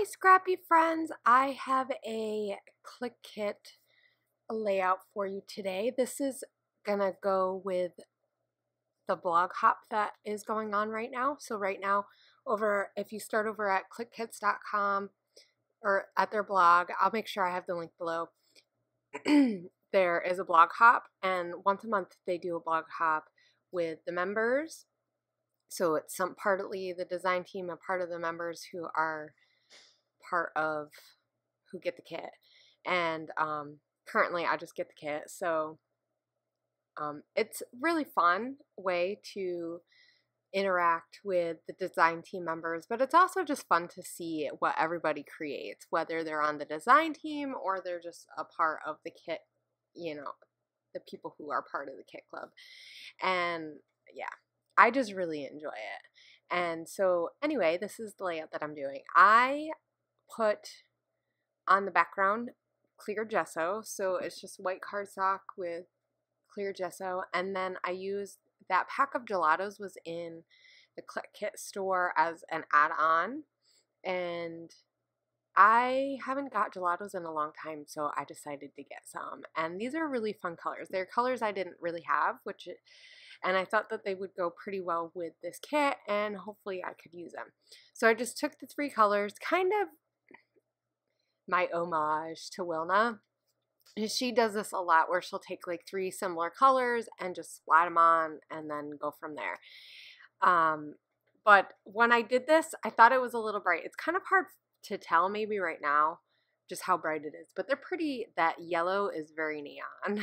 scrappy friends, I have a Clique Kit layout for you today. This is gonna go with the blog hop that is going on right now. So right now, if you start over at cliquekits.com or at their blog, I'll make sure I have the link below. There is a blog hop, and once a month they do a blog hop with the members. So it's partly the design team and part of the members who are who get the kit, and currently I just get the kit. So it's really fun way to interact with the design team members, but it's also just fun to see what everybody creates, whether they're on the design team or they're just a part of the kit, the people who are part of the kit club. And yeah, I just really enjoy it. And so anyway, this is the layout that I'm doing. I put on the background clear gesso, so it's just white cardstock with clear gesso, and then I used that pack of gelatos was in the Clique Kit store as an add-on, and I haven't got gelatos in a long time, so I decided to get some. And these are really fun colors. They're colors I didn't really have, and I thought that they would go pretty well with this kit, and hopefully I could use them. So I just took the three colors, kind of my homage to Wilna. She does this a lot where she'll take like three similar colors and just splat them on and then go from there. But when I did this, I thought it was a little bright. It's kind of hard to tell maybe right now just how bright it is, but they're pretty. That yellow is very neon.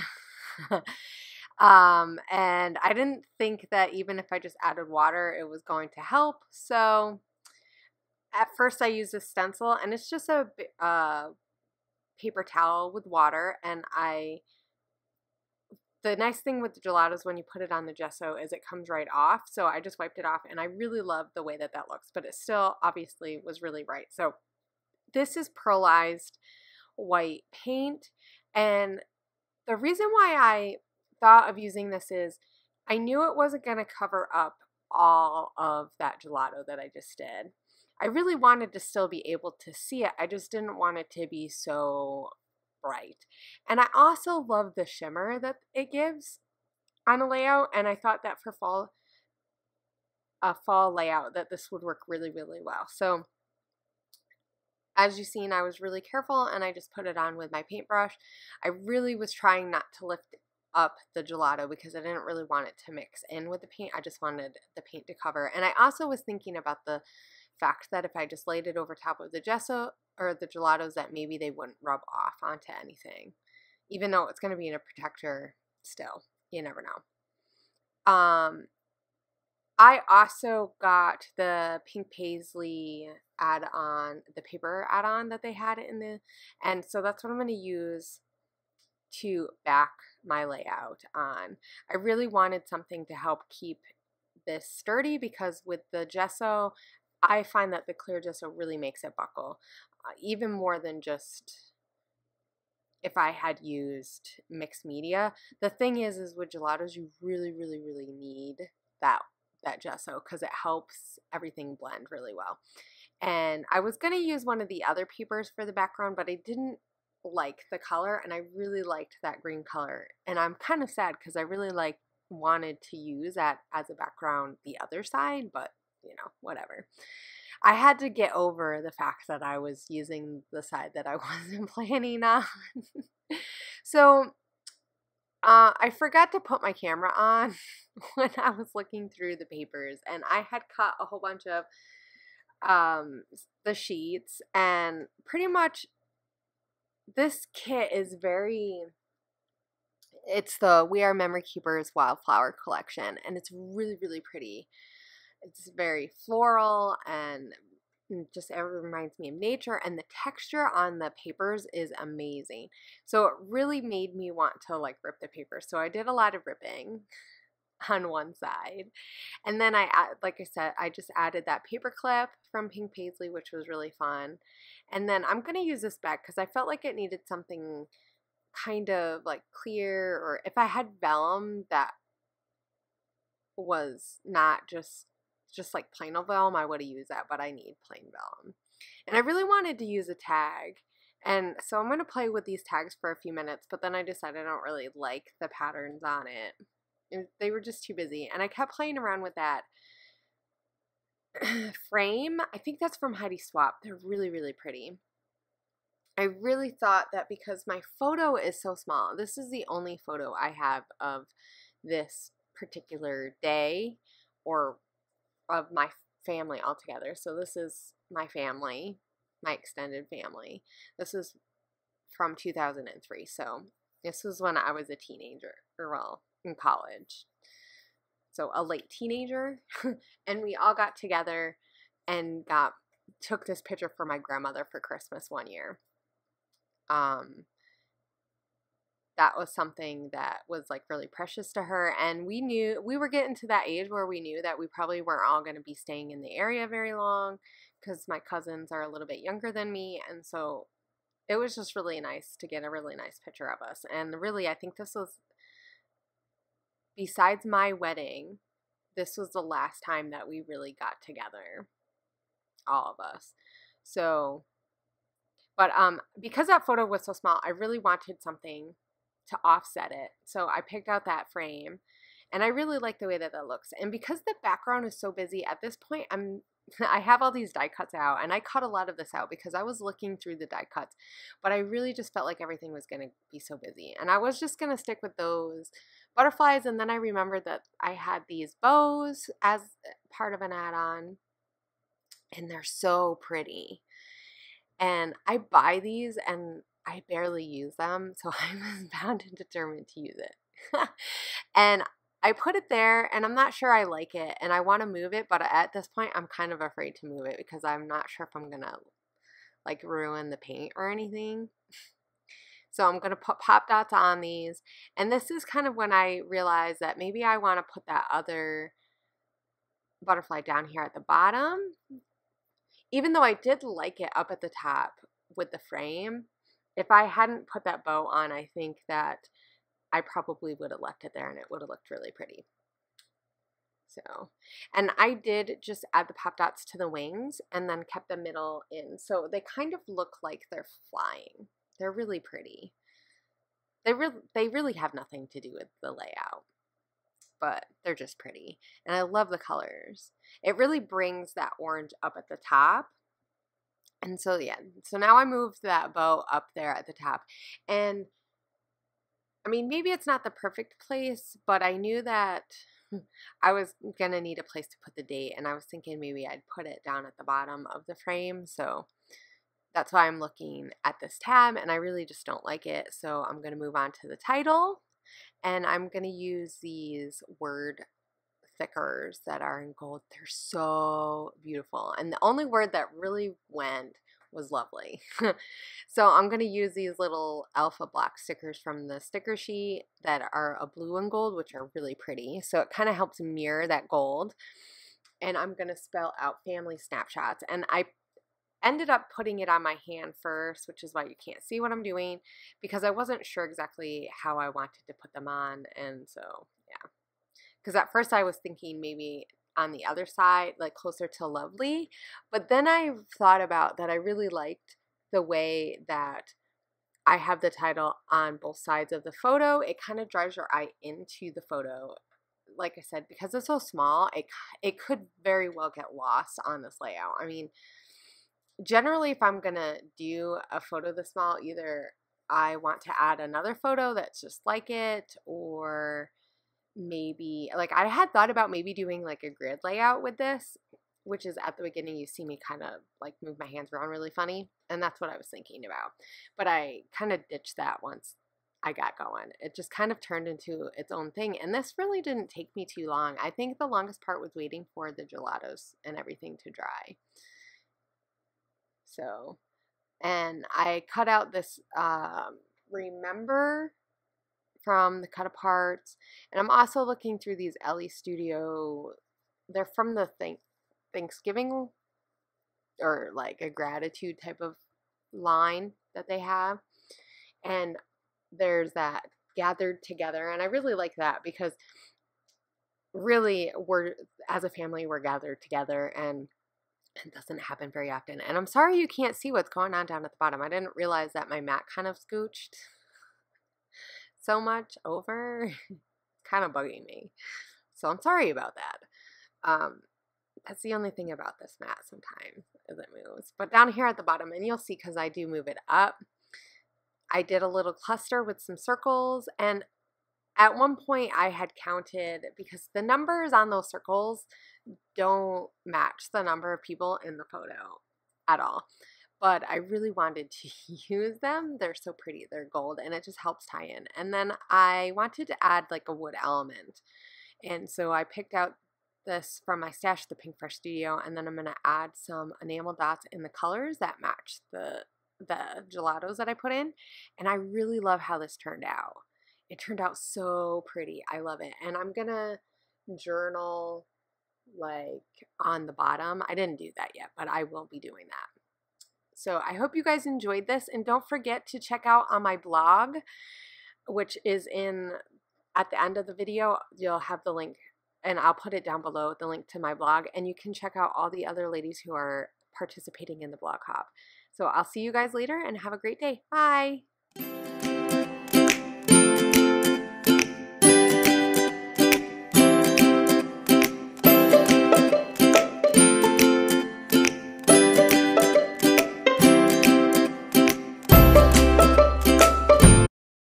And I didn't think that even if I just added water, it was going to help. So at first I used a stencil, and it's just a paper towel with water, and the nice thing with the gelatos when you put it on the gesso is it comes right off, so I just wiped it off, and I really love the way that looks, but it still obviously was really bright. So this is pearlized white paint, and the reason why I thought of using this is I knew it wasn't going to cover up all of that gelato that I just did. I really wanted to still be able to see it. I just didn't want it to be so bright. And I also love the shimmer that it gives on a layout, and I thought that for a fall layout that this would work really, really well. So as you've seen, I was really careful, and I just put it on with my paintbrush. I really was trying not to lift up the gelato because I didn't really want it to mix in with the paint. I just wanted the paint to cover. And I also was thinking about the fact that if I just laid it over top of the gesso or the gelatos, that maybe they wouldn't rub off onto anything, even though it's going to be in a protector. Still, you never know. I also got the pink paisley add-on, the paper add-on that they had and so that's what I'm going to use to back my layout on. I really wanted something to help keep this sturdy because with the gesso, I find that the clear gesso really makes it buckle, even more than just if I had used mixed media. The thing is with gelatos, you really, really, really need that gesso because it helps everything blend really well. And I was going to use one of the other papers for the background, but I didn't like the color, and I really liked that green color. And I'm kind of sad because I really wanted to use that as a background the other side, but whatever. I had to get over the fact that I was using the side that I wasn't planning on. So I forgot to put my camera on when I was looking through the papers, and I had cut a whole bunch of the sheets, and pretty much this kit is it's the We Are Memory Keepers Wildflower collection, and it's really, really pretty. It's very floral, and just it reminds me of nature, and the texture on the papers is amazing. So it really made me want to rip the paper. So I did a lot of ripping on one side, and then like I said, I just added that paper clip from Pink Paisley, which was really fun. And then I'm gonna use this bag because I felt like it needed something kind of clear, or if I had vellum that was not just like plain old vellum, I would have used that, but I need plain vellum. And I really wanted to use a tag. And so I'm going to play with these tags for a few minutes, but then I decided I don't really like the patterns on it. They were just too busy. And I kept playing around with that frame. I think that's from Heidi Swap. They're really, really pretty. I really thought that because my photo is so small, this is the only photo I have of this particular day or of my family altogether. So this is my family, my extended family. This is from 2003. So this was when I was a teenager, or well, in college. So a late teenager. And we all got together and took this picture for my grandmother for Christmas one year. That was something that was like really precious to her, and we knew we were getting to that age where we knew that we probably weren't all going to be staying in the area very long because my cousins are a little bit younger than me, and so it was just really nice to get a really nice picture of us. And really, I think this was, besides my wedding, this was the last time that we really got together, all of us. So, but because that photo was so small, I really wanted something to offset it. So I picked out that frame, and I really like the way that that looks. And because the background is so busy at this point, I have all these die cuts out, and I cut a lot of this out because I was looking through the die cuts, but I really just felt like everything was going to be so busy, and I was just going to stick with those butterflies. And then I remembered that I had these bows as part of an add-on, and they're so pretty. And I buy these and I barely use them, so I was bound and determined to use it. And I put it there, and I'm not sure I like it, and I want to move it, but at this point, I'm kind of afraid to move it because I'm not sure if I'm going to, like, ruin the paint or anything. So I'm going to put pop dots on these, and this is kind of when I realized that maybe I want to put that other butterfly down here at the bottom. Even though I did like it up at the top with the frame, if I hadn't put that bow on, I think that I probably would have left it there and it would have looked really pretty. So, and I did just add the pop dots to the wings and then kept the middle in. So they kind of look like they're flying. They're really pretty. They really have nothing to do with the layout, but they're just pretty. And I love the colors. It really brings that orange up at the top. And so, yeah, so now I moved that bow up there at the top. And I mean, maybe it's not the perfect place, but I knew that I was going to need a place to put the date. And I was thinking maybe I'd put it down at the bottom of the frame. So that's why I'm looking at this tab, and I really just don't like it. So I'm going to move on to the title, and I'm going to use these word thickers that are in gold. They're so beautiful, and the only word that really went was lovely. So I'm going to use these little alpha block stickers from the sticker sheet that are a blue and gold, which are really pretty. So it kind of helps mirror that gold. And I'm going to spell out family snapshots, and I ended up putting it on my hand first, which is why you can't see what I'm doing, because I wasn't sure exactly how I wanted to put them on. And so, yeah. Because at first I was thinking maybe on the other side, like closer to lovely. But then I thought about that I really liked the way that I have the title on both sides of the photo. It kind of drives your eye into the photo. Like I said, because it's so small, it could very well get lost on this layout. I mean, generally, if I'm going to do a photo this small, either I want to add another photo that's just like it, or maybe, like, I had thought about maybe doing like a grid layout with this, which is at the beginning you see me kind of like move my hands around really funny, and that's what I was thinking about. But I kind of ditched that once I got going. It just kind of turned into its own thing, and this really didn't take me too long. I think the longest part was waiting for the gelatos and everything to dry. So, and I cut out this remember from the cut aparts, and I'm also looking through these Ellie Studio. They're from the Thanksgiving or like a gratitude type of line that they have, and there's that gathered together, and I really like that because really we're, as a family, we're gathered together, and It doesn't happen very often. And I'm sorry you can't see what's going on down at the bottom. I didn't realize that my mat kind of scooched so much over. Kind of bugging me. So I'm sorry about that. That's the only thing about this mat sometimes as it moves. But down here at the bottom, and you'll see because I do move it up, I did a little cluster with some circles, and at one point I had counted, because the numbers on those circles don't match the number of people in the photo at all. But I really wanted to use them. They're so pretty. They're gold, and it just helps tie in. And then I wanted to add like a wood element. And so I picked out this from my stash at the Pink Fresh Studio, and then I'm going to add some enamel dots in the colors that match the gelatos that I put in. And I really love how this turned out. It turned out so pretty. I love it. And I'm going to journal like on the bottom. I didn't do that yet, but I will be doing that. So I hope you guys enjoyed this, and don't forget to check out on my blog, which is at the end of the video. You'll have the link, and I'll put it down below, the link to my blog, and you can check out all the other ladies who are participating in the blog hop. So I'll see you guys later, and have a great day. Bye.